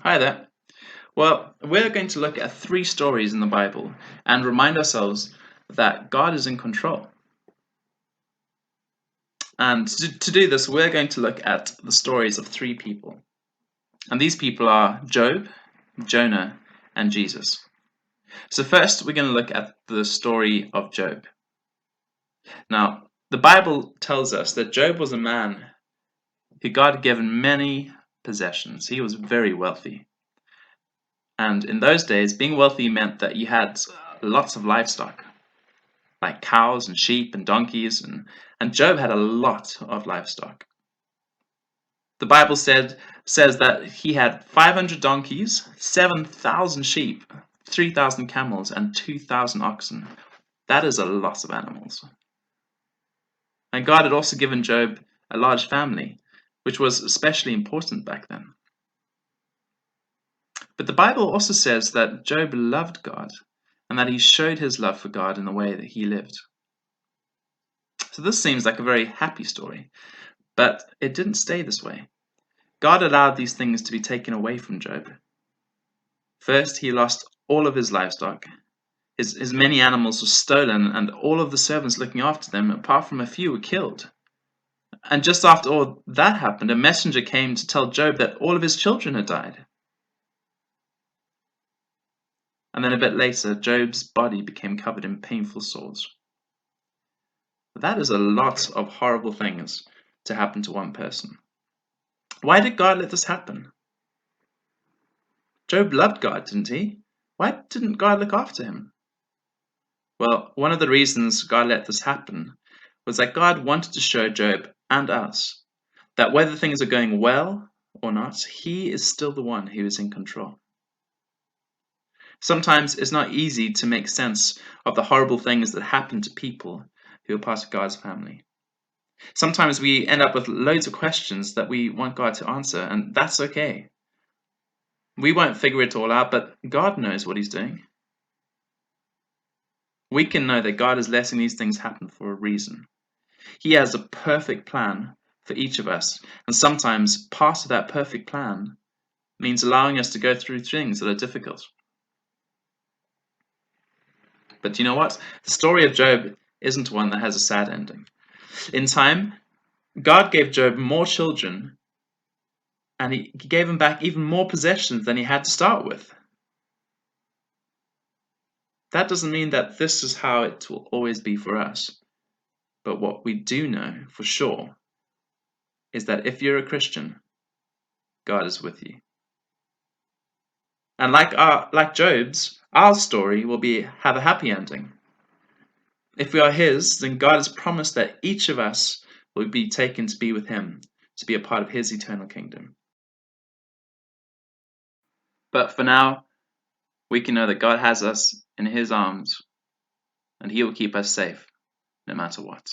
Hi there. Well, we're going to look at three stories in the Bible and remind ourselves that God is in control. And to do this, we're going to look at the stories of three people. And these people are Job, Jonah, and Jesus. So, first, we're going to look at the story of Job. Now, the Bible tells us that Job was a man who God had given many possessions. He was very wealthy. And in those days, being wealthy meant that you had lots of livestock, like cows and sheep and donkeys, and Job had a lot of livestock. The Bible says that he had 500 donkeys, 7,000 sheep, 3,000 camels, and 2,000 oxen. That is a lot of animals. And God had also given Job a large family, which was especially important back then. But the Bible also says that Job loved God and that he showed his love for God in the way that he lived. So this seems like a very happy story, but it didn't stay this way. God allowed these things to be taken away from Job. First, he lost all of his livestock. His many animals were stolen, and all of the servants looking after them, apart from a few, were killed. And just after all that happened, a messenger came to tell Job that all of his children had died. And then a bit later, Job's body became covered in painful sores. That is a lot of horrible things to happen to one person. Why did God let this happen? Job loved God, didn't he? Why didn't God look after him? Well, one of the reasons God let this happen was that God wanted to show Job and us that whether things are going well or not, he is still the one who is in control. Sometimes it's not easy to make sense of the horrible things that happen to people who are part of God's family. Sometimes we end up with loads of questions that we want God to answer, and that's okay. We won't figure it all out, but God knows what he's doing. We can know that God is letting these things happen for a reason. He has a perfect plan for each of us, and sometimes part of that perfect plan means allowing us to go through things that are difficult. But you know what? The story of Job isn't one that has a sad ending. In time, God gave Job more children, and he gave him back even more possessions than he had to start with. That doesn't mean that this is how it will always be for us. But what we do know for sure is that if you're a Christian, God is with you. And like Job's, our story will have a happy ending. If we are his, then God has promised that each of us will be taken to be with him, to be a part of his eternal kingdom. But for now, we can know that God has us in his arms, and he will keep us safe no matter what.